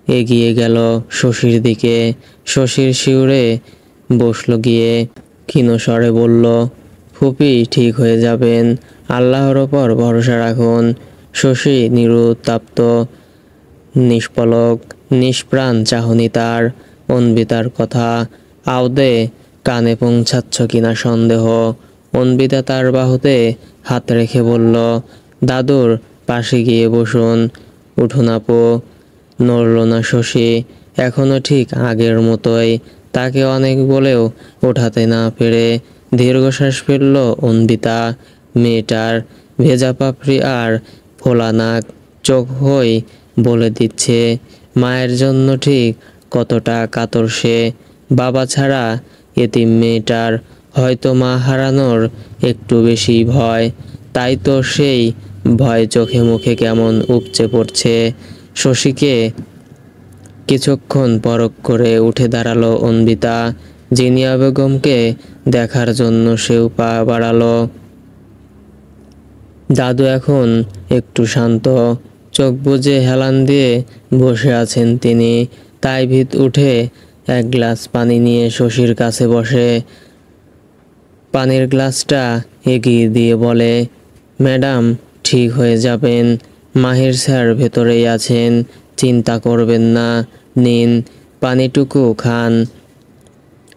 এগিয়ে গেল শশীর দিকে। শশীর শিউরে বসল গিয়ে। ক্ষীণ স্বরে বলল, ফুপি ঠিক হয়ে যাবেন, আল্লাহর ওপর ভরসা রাখুন। শশী নিরুত্তাপ্ত, নিষ্পলক, নিষ্প্রাণ চাহনি তার। অন্বিতার কথা আদৌ কানে পৌঁছাচ্ছ কিনা সন্দেহ। অন্বিতা তার বাহুতে হাত রেখে বলল, দাদুর পাশে গিয়ে বসুন। উঠুন আপু। নড়ল না শশী। এখনো ঠিক আগের মতোই। তাকে অনেক বলেও ওঠাতে না পেরে দীর্ঘশ্বাস ফেলল অন্বিতা। মেয়েটার ভেজা পাপড়ি আর ফোলা নাক চোখই বলে দিচ্ছে মায়ের জন্য ঠিক কতটা কাতর সে। বাবা ছাড়া এতিম মেয়েটার হয়তো মা হারানোর একটু বেশি ভয়। তাই তো সেই ভয় চোখে মুখে কেমন উপচে পড়ছে। শশীকে কিছুক্ষণ পরখ করে উঠে দাঁড়ালো অন্বিতা। জিনিয়া বেগমকে দেখার জন্য সেও পা বাড়ালো। দাদু এখন একটু শান্ত। চোখ বুজে হেলান দিয়ে বসে আছেন তিনি। তাইভিদ উঠে এক গ্লাস পানি নিয়ে শশীর কাছে বসে। পানির গ্লাসটা এগিয়ে দিয়ে বলে, ম্যাডাম ঠিক হয়ে যাবেন। মাহির স্যার ভেতরেই আছেন, চিন্তা করবেন না। নিন, পানিটুকু খান।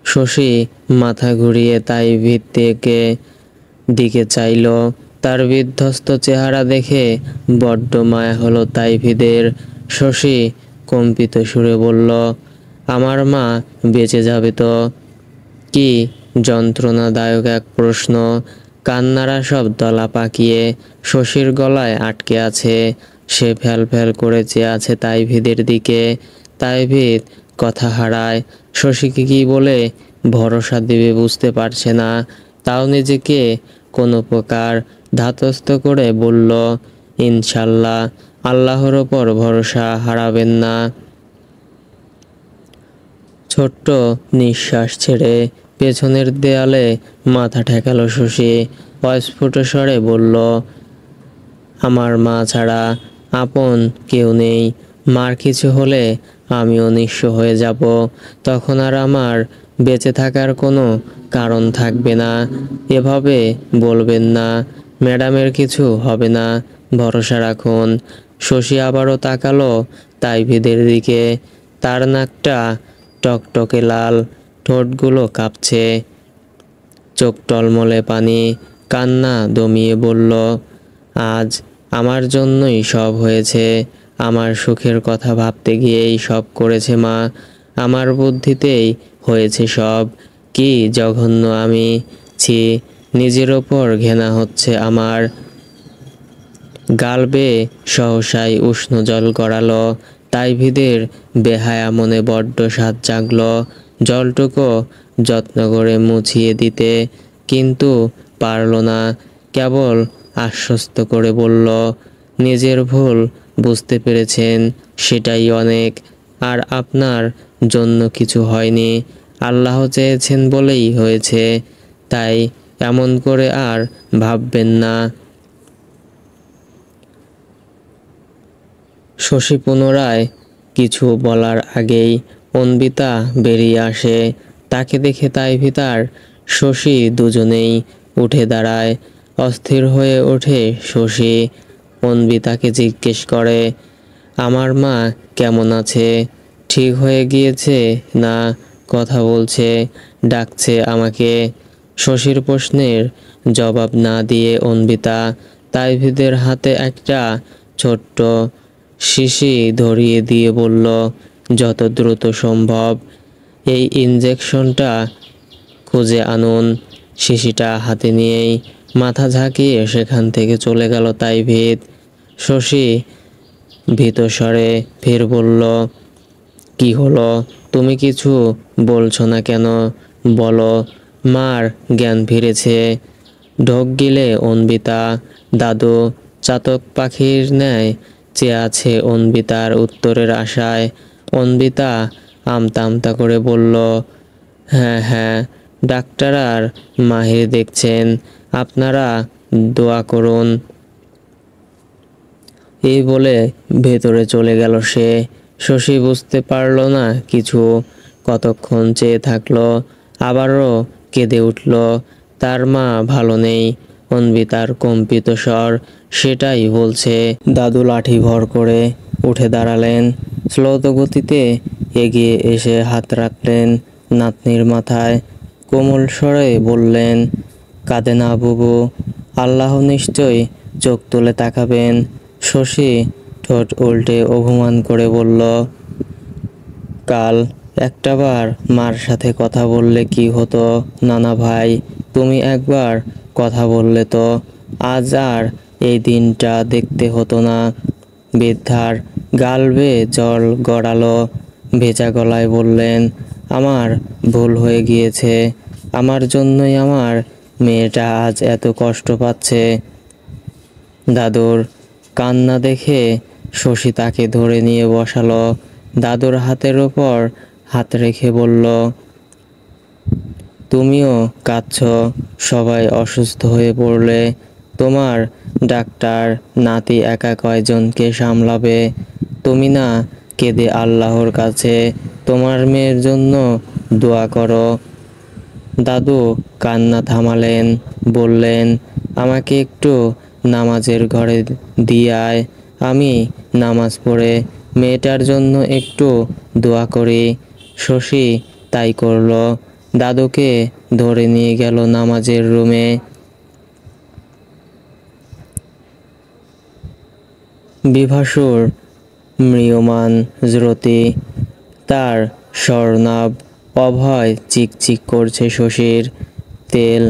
শশী মাথা ঘুরিয়ে তাইভিদ দিকে চাইল। তার বিধ্বস্ত চেহারা দেখে বড্ড মায়া হলো তাইভিদের। শশী কম্পিত সুরে বলল, আমার মা বেঁচে যাবে তো? কি যন্ত্রণাদায়ক এক প্রশ্ন। কান্নারা সব দলা পাকিয়ে শশীর গলায় আটকে আছে। সে ফ্যাল ফ্যাল করে চেয়ে আছে তাইভিদের দিকে। তাইভিদ কথা হারায়। শশীকে কি বলে ভরসা দেবে বুঝতে পারছে না। তাও নিজেকে কোনো প্রকার ধাতস্থ করে বলল, ইনশাল্লাহ, আল্লাহর ওপর ভরসা হারাবেন না। ছোট্ট নিঃশ্বাস ছেড়ে পেছনের দেয়ালে মাথা ঠেকালো শশী। অস্ফুট স্বরে বলল, আমার মা ছাড়া আপন কেউ নেই। মার কিছু হলে আমিও নিঃস্ব হয়ে যাব। তখন আর আমার বেঁচে থাকার কোনো কারণ থাকবে না। এভাবে বলবেন না। ম্যাডামের কিছু হবে না, ভরসা রাখুন। শশী আবারও তাকালো তাইভিদের দিকে। তার নাকটা টকটকে লাল, ঠোঁটগুলো কাঁপছে, চোখ টলমলে পানি। কান্না দমিয়ে বলল, আজ আমার জন্যই সব হয়েছে। আমার সুখের কথা ভাবতে গিয়েই সব করেছে মা। আমার বুদ্ধিতেই হয়েছে সব। কি জঘন্য আমি। ছি, নিজের ওপর ঘৃণা হচ্ছে আমার। গাল বেয়ে সহসাই উষ্ণ জল গড়ালো। তাইভিদের বেহায়া মনে বড্ড স্বাদ জাগল। জলটুকু যত্ন করে মুছিয়ে দিতে, কিন্তু পারল না। কেবল আশ্বস্ত করে বলল, নিজের ভুল বুঝতে পেরেছেন, সেটাই অনেক। আর আপনার জন্য কিছু হয়নি, আল্লাহ চেয়েছেন বলেই হয়েছে। তাই এমন করে আর ভাববেন না। শশী পুনরায় কিছু বলার আগেই অন্বিতা বেরিয়ে আসে। তাকে দেখে তাইভিত আর শশী দুজনেই উঠে দাঁড়ায়। অস্থির হয়ে ওঠে শশী। অন্বিতাকে জিজ্ঞেস করে, আমার মা কেমন আছে? ঠিক হয়ে গিয়েছে না কথা বলছে, ডাকছে আমাকে? শশীর প্রশ্নের জবাব না দিয়ে অন্বিতা তাইভিদের হাতে একটা ছোট্ট শিশি ধরিয়ে দিয়ে বলল, যত দ্রুত সম্ভব এই ইনজেকশনটা খুঁজে আনুন। শিশিটা হাতে নিয়েই মাথা ঝাঁকিয়ে সেখান থেকে চলে গেল তাইভিদ। শশী ভীত স্বরে ফের বলল, কি হলো? তুমি কিছু বলছো না কেন? বলো। মার জ্ঞান ফিরেছে। ঢোক গিলে অন্বিতা। দাদু চাতক পাখির ন্যায় চেয়ে আছে অন্বিতার উত্তরের আশায়। অন্বিতা আমতা আমতা করে বলল, হ্যাঁ হ্যাঁ, ডাক্তার আর মাহির দেখছেন, আপনারা দোয়া করুন। এই বলে ভেতরে চলে গেল সে। শশী বুঝতে পারল না কিছু। কতক্ষণ চেয়ে থাকলো, আবারও কেঁদে উঠল। তার মা ভালো নেই। অন্বিতার কম্পিত স্বর সেটাই বলছে। দাদু লাঠি ভর করে উঠে দাঁড়ালেন। স্লোত গতিতে এগিয়ে এসে হাত রাখলেন নাতনির মাথায়। কোমল স্বরে বললেন, কাঁদে না বুবু, আল্লাহ নিশ্চয় চোখ তুলে তাকাবেন। শশী ঠোঁট উল্টে অভিমান করে বলল, কাল একটাবার মার সাথে কথা বললে কি হতো নানা ভাই? তুমি একবার কথা বললে তো আজ আর এই দিনটা দেখতে হতো না। বৃদ্ধার গাল বেয়ে জল গড়ালো। ভেজা গলায় বললেন, আমার ভুল হয়ে গিয়েছে। আমার জন্যই আমার মেয়েটা আজ এত কষ্ট পাচ্ছে। দাদুর কান্না দেখে শশী তাকে ধরে নিয়ে বসালো। দাদুর হাতের ওপর হাত রেখে বলল, তুমিও কাঁদছ? সবাই অসুস্থ হয়ে পড়লে তোমার ডাক্তার নাতি একা কয়জনকে সামলাবে? তুমি না কেঁদে আল্লাহর কাছে তোমার মেয়ের জন্য দোয়া করো। দাদু কান্না থামালেন, বললেন, আমাকে একটু নামাজের ঘরে দিয়ে আয়, আমি নামাজ পড়ে মেয়েটার জন্য একটু দোয়া করি। শশী তাই করল। দাদুকে ধরে নিয়ে গেল নামাজের রুমে। বিভাসুর ম্রিয়মাণ জ্যোতি, তার স্বর্ণাভ অভয় চিকচিক করছে শশীর। তেল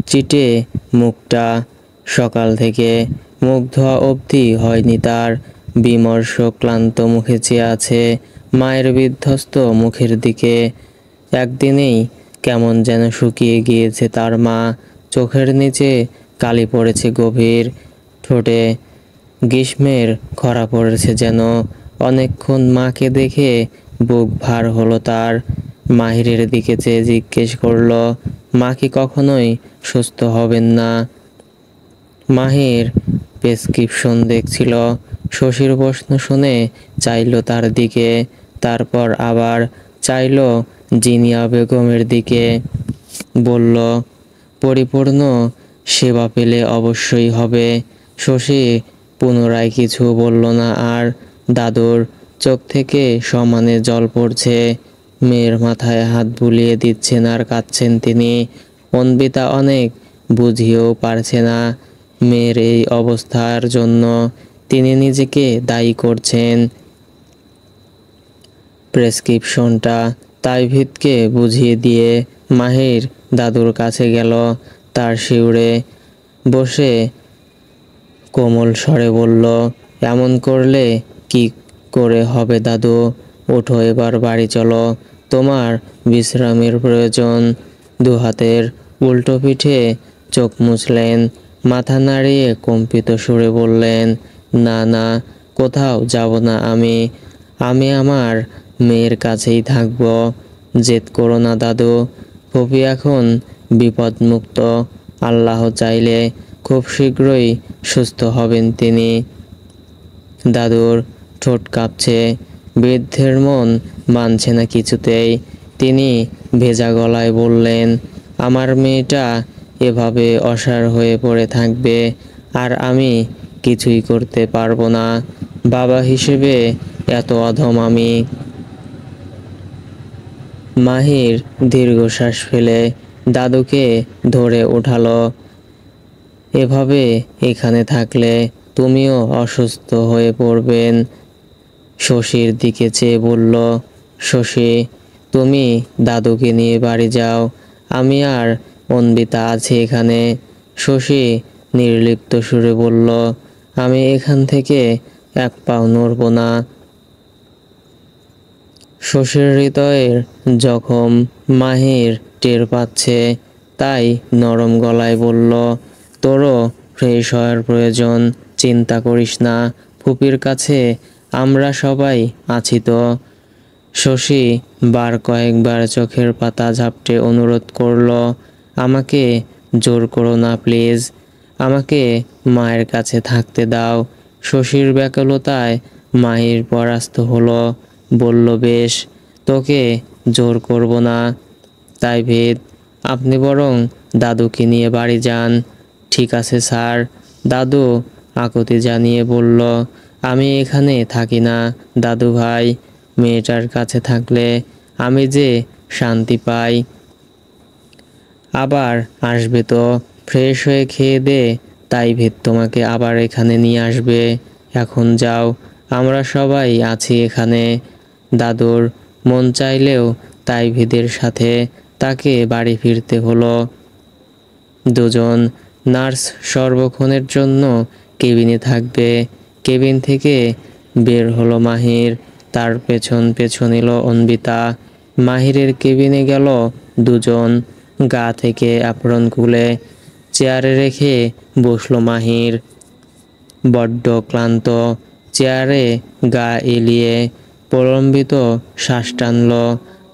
চিটে মুখটা। সকাল থেকে মুখ ধোয়া অবধি হয়নি তার। বিমর্ষ ক্লান্ত মুখে চেয়ে আছে মায়ের বিধ্বস্ত মুখের দিকে। একদিনেই কেমন যেন শুকিয়ে গিয়েছে তার মা। চোখের নিচে কালি পড়েছে গভীর, ঠোঁটে গ্রীষ্মের খরা পড়েছে যেন। অনেকক্ষণ মাকে দেখে বুক ভার হলো তার। মাহিরের দিকে চেয়ে জিজ্ঞেস করলো, মা কি কখনোই সুস্থ হবেন না? মাহির প্রেসক্রিপশন দেখছিল। শশীর প্রশ্ন শুনে চাইল তার দিকে, তারপর আবার চাইল জিনিয়া বেগমের দিকে। বলল, পরিপূর্ণ সেবা পেলে অবশ্যই হবে। শশী পুনরায় কিছু বলল না আর। দাদুর চোখ থেকে সমানে জল পড়ছে। মেয়ের মাথায় হাত বুলিয়ে দিচ্ছেন আর কাঁদছেন তিনি। অন্বিতা অনেক বুঝিয়েও পারছে না মেয়ের এই অবস্থার জন্য তিনি নিজেকে দায়ী করছেন। প্রেসক্রিপশনটা তাইভিদকে বুঝিয়ে দিয়ে মাহির দাদুর কাছে গেল। তার শিউরে বসে কোমল স্বরে বলল, এমন করলে কি করে হবে দাদু? ওঠো, এবার বাড়ি চলো। তোমার বিশ্রামের প্রয়োজন। দুহাতের উল্টো পিঠে চোখ মুছলেন, মাথা নাড়িয়ে কম্পিত সুরে বললেন, না না, কোথাও যাব না আমি। আমি আমার মেয়ের কাছেই থাকব। জেদ করো না দাদু, ফুপি এখন বিপদমুক্ত। আল্লাহ চাইলে খুব শীঘ্রই সুস্থ হবেন তিনি। দাদুর ঠোঁট কাঁপছে, বৃদ্ধের মন মানছে না কিছুতেই। তিনি ভেজা গলায় বললেন, আমার মেয়েটা এভাবে অসাড় হয়ে পড়ে থাকবে আর আমি কিছুই করতে পারবো না। বাবা হিসেবে এত অধম আমি। মাহির দীর্ঘশ্বাস ফেলে দাদুকে ধরে উঠালো। এভাবে এখানে থাকলে তুমিও অসুস্থ হয়ে পড়বেন। শশীর দিকে চেয়ে বলল, শশী, তুমি দাদুকে নিয়ে বাড়ি যাও, আমি আর অন্বিতা আছি এখানে। শশী নির্লিপ্ত সুরে বলল, আমি এখান থেকে এক পাও নড়ব না। শশীর হৃদয়ের জখম মাহির টের পাচ্ছে, তাই নরম গলায় বলল, তোরও ফ্রেশ হওয়ার প্রয়োজন, চিন্তা করিস না, ফুপির কাছে আমরা সবাই আছি তো। শশী বার কয়েকবার চোখের পাতা ঝাপটে অনুরোধ করল, আমাকে জোর করো না প্লিজ, আমাকে মায়ের কাছে থাকতে দাও। শশীর ব্যাকুলতায় মাহির পরাস্ত হলো, বলল, বেশ, তোকে জোর করব না। তাই ভেদ, আপনি বরং দাদুকে নিয়ে বাড়ি যান। ঠিক আছে স্যার। দাদু আকুতি জানিয়ে বলল, আমি এখানে থাকি না দাদু ভাই, মেয়েটার কাছে থাকলে আমি যে শান্তি পাই। আবার আসবে তো, ফ্রেশ হয়ে খেয়ে দে, তাই ভেদ তোমাকে আবার এখানে নিয়ে আসবে। এখন যাও, আমরা সবাই আছি এখানে। দাদুর মন চাইলেও তাই ভেদের সাথে তাকে বাড়ি ফিরতে হলো। দুজন নার্স সর্বক্ষণের জন্য কেবিনে থাকবে। কেবিন থেকে বের হলো মাহির, তার পেছন পেছন এলো অন্বিতা। মাহিরের কেবিনে গেল দুজন, গা থেকে অ্যাপ্রন খুলে চেয়ারে রেখে বসলো মাহির। বড্ড ক্লান্ত, চেয়ারে গা এলিয়ে প্রলম্বিত শ্বাস টানল।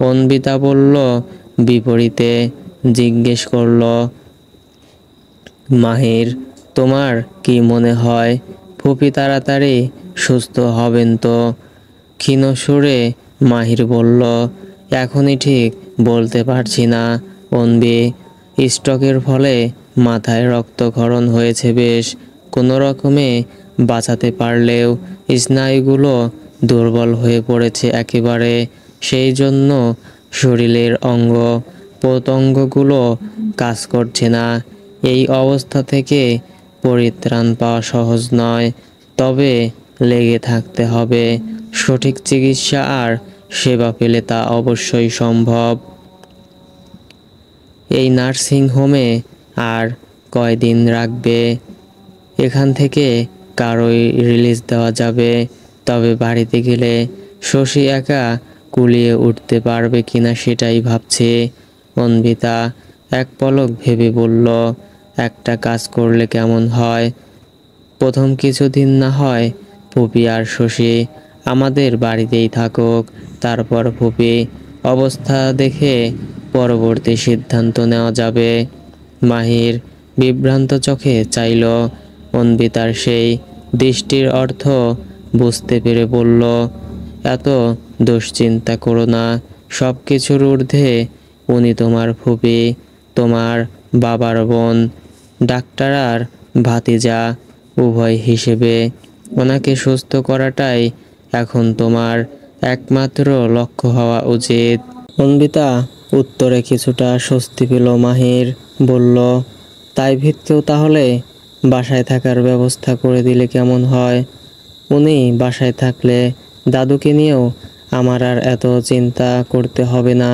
অন্বিতা বলল বিপরীতে, জিজ্ঞেস করল, মাহির, তোমার কি মনে হয় ফুপি তাড়াতাড়ি সুস্থ হবেন তো? ক্ষীণ সুরে মাহির বলল, এখনই ঠিক বলতে পারছি না অন্বি, স্ট্রোকের ফলে মাথায় রক্তক্ষরণ হয়েছে বেশ, কোনো রকমে বাঁচাতে পারলেও স্নায়ুগুলো দুর্বল হয়ে পড়েছে একেবারে, সেই জন্য শরীরের অঙ্গ প্রত্যঙ্গগুলো কাজ করছে না। এই অবস্থা থেকে পরিত্রাণ পাওয়া সহজ নয়, তবে লেগে থাকতে হবে। সঠিক চিকিৎসা আর সেবা পেলে তা অবশ্যই সম্ভব। এই নার্সিং হোমে আর কয়দিন রাখবে? এখান থেকে কারোই রিলিজ দেওয়া যাবে, তবে বাড়িতে গেলে শশী একা কুলিয়ে উঠতে পারবে কিনা সেটাই ভাবছে। অন্বিতা এক পলক ভেবে বলল, একটা কাজ করলে কেমন হয়? প্রথম কিছুদিন না হয় ফুপি আর শশী আমাদের বাড়িতেই থাকুক, তারপর ফুপি অবস্থা দেখে পরবর্তী সিদ্ধান্ত নেওয়া যাবে। মাহির বিভ্রান্ত চোখে চাইল অন্বিতার সেই দৃষ্টির অর্থ বুঝতে পেরে বলল, এত দুশ্চিন্তা করো না, সব কিছুর ঊর্ধ্বে উনি তোমার ফুপি, তোমার বাবার বোন, ডাক্তার আর ভাতিজা উভয় হিসেবে ওনাকে সুস্থ করাটাই এখন তোমার একমাত্র লক্ষ্য হওয়া উচিত। অন্বিতা উত্তরে কিছুটা স্বস্তি পেল। মাহির বলল, তাই ভিত্তিও তাহলে বাসায় থাকার ব্যবস্থা করে দিলে কেমন হয়? উনি বাসায় থাকলে দাদুকে নিয়েও আমার আর এত চিন্তা করতে হবে না,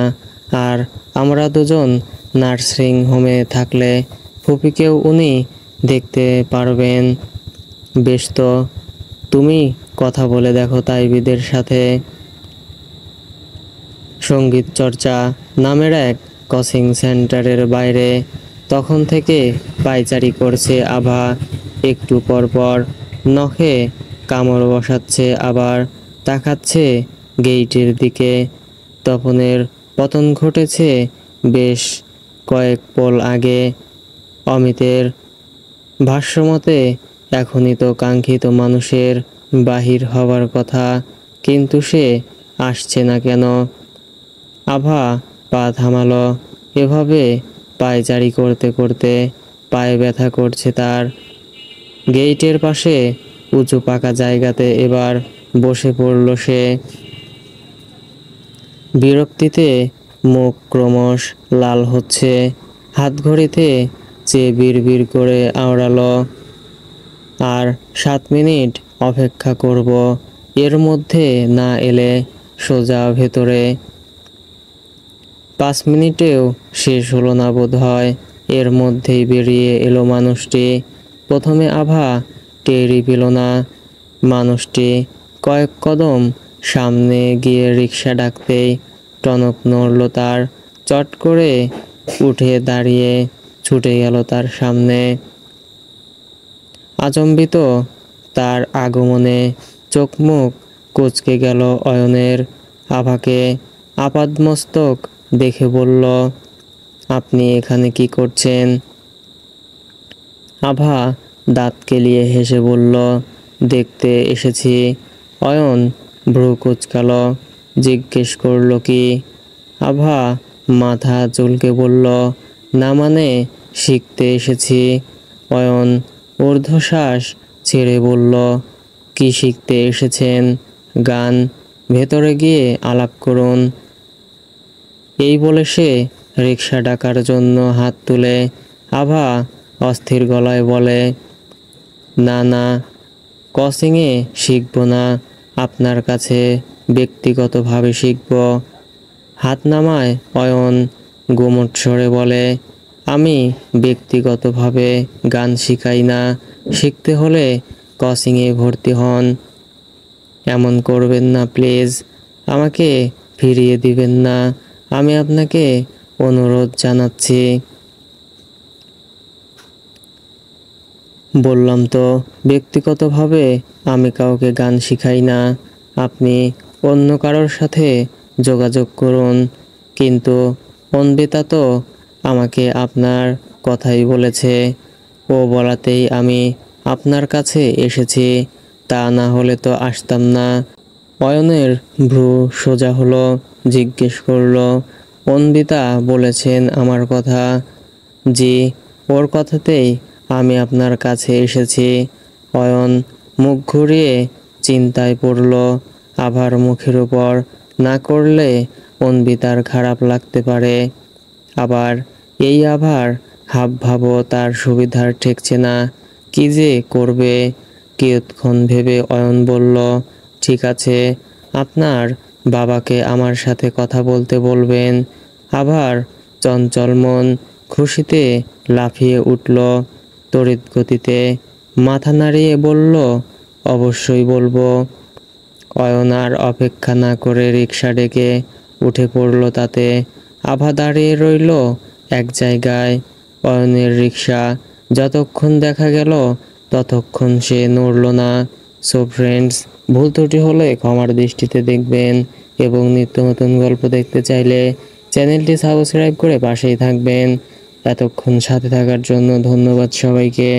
আর আমরা দুজন নার্সিং হোমে থাকলে ফুপিকেও উনি দেখতে পারবেন। বেশ, তো তুমি কথা বলে দেখো তাইবিদের সাথে। সঙ্গীত চর্চা নামের এক কোচিং সেন্টারের বাইরে। তখন থেকে পায়চারি করছে আভা। একটু পর পর নখে কামড় বসাচ্ছে, আবার তাকাচ্ছে গেইটের দিকে। তপনের পতন ঘটেছে বেশ কয়েক পল আগে। অমিতের ভাষ্যমতে এখনই তো কাঙ্ক্ষিত মানুষের বাহির হবার কথা, কিন্তু সে আসছে না কেন? আভা পা থামালো। এভাবে পায়চারি করতে করতে পায়ে ব্যথা করছে তার। গেইটের পাশে উঁচু পাকা জায়গাতে এবার বসে পড়ল সে। বিরক্তিতে মুখ ক্রমশ লাল হচ্ছে। হাতঘড়িতে চেয়ে বিড়বিড় করে আওড়ালো, আর 7 মিনিট অপেক্ষা করব, এর মধ্যে না এলে সোজা ভেতরে। 5 মিনিটেও শেষ হলো না বোধ হয়, এর মধ্যেই বেরিয়ে এলো মানুষটি। প্রথমে আভা টেরই পেল না মানুষটি। কয়েক কদম সামনে গিয়ে রিকশা ডাকতেই টনক নড়ল তার। চট করে উঠে দাঁড়িয়ে ছুটে গেল তার সামনে। আচম্বিত তার আগমনে চোখ মুখ কুঁচকে গেল অয়নের। আভাকে আপাদমস্তক দেখে বলল, আপনি এখানে কি করছেন? আভা দাঁত কেলিয়ে হেসে বলল, দেখতে এসেছি। অয়ন ভ্রু কুঁচকাল, জিজ্ঞেস করল কি? আভা মাথা চুলকে বলল, না মানে শিখতে এসেছি। অয়ন ঊর্ধ্বশ্বাস ছেড়ে বলল, কি শিখতে এসেছেন? গান। ভেতরে গিয়ে আলাপ করুন। এই বলে সে রিকশা ডাকার জন্য হাত তুলে। আভা অস্থির গলায় বলে, না না, কোচিংয়ে শিখব না, আপনার কাছে ব্যক্তিগতভাবে শিখব। হাত নামায় অয়ন গুমোট স্বরে বলে, আমি ব্যক্তিগতভাবে গান শিখাই না, শিখতে হলে কোচিংয়ে ভর্তি হন। এমন করবেন না প্লিজ, আমাকে ফিরিয়ে দিবেন না, আমি আপনাকে অনুরোধ জানাচ্ছি। বললাম তো ব্যক্তিগতভাবে আমি কাউকে গান শিখাই না, আপনি অন্য কারোর সাথে যোগাযোগ করুন। কিন্তু অন্বিতা তো আমাকে আপনার কথাই বলেছে, ও বলাতেই আমি আপনার কাছে এসেছি, তা না হলে তো আসতাম না। অয়নের ভ্রু সোজা হলো, জিজ্ঞেস করলো, অন্বিতা বলেছেন আমার কথা? জি, ওর কথাতেই আমি আপনার কাছে এসেছি। অয়ন মুখ ঘুরিয়ে চিন্তায় পড়ল। আভার মুখের উপর না করলে অন্বিতার খারাপ লাগতে পারে, আবার এই আভার হাবভাবও তার সুবিধার ঠেকছে না। কি যে করবে কিয়ৎক্ষণ ভেবে অয়ন বলল, ঠিক আছে, আপনার বাবাকে আমার সাথে কথা বলতে বলবেন। আভার চঞ্চল মন খুশিতে লাফিয়ে উঠল। তড়িৎ গতিতে মাথা নাড়িয়ে বলল, অবশ্যই বলবো। অয়ন আর অপেক্ষা না করে রিকশা ডেকে উঠে পড়ল তাতে। আভা দাঁড়িয়ে রইল এক জায়গায়। অয়নের রিকশা যতক্ষণ দেখা গেল ততক্ষণ সে নড়ল না। সো ফ্রেন্ডস, ভুল ত্রুটি হলে ক্ষমার দৃষ্টিতে দেখবেন, এবং নিত্য নতুন গল্প দেখতে চাইলে চ্যানেলটি সাবস্ক্রাইব করে পাশেই থাকবেন। এতক্ষণ সাথে থাকার জন্য ধন্যবাদ সবাইকে।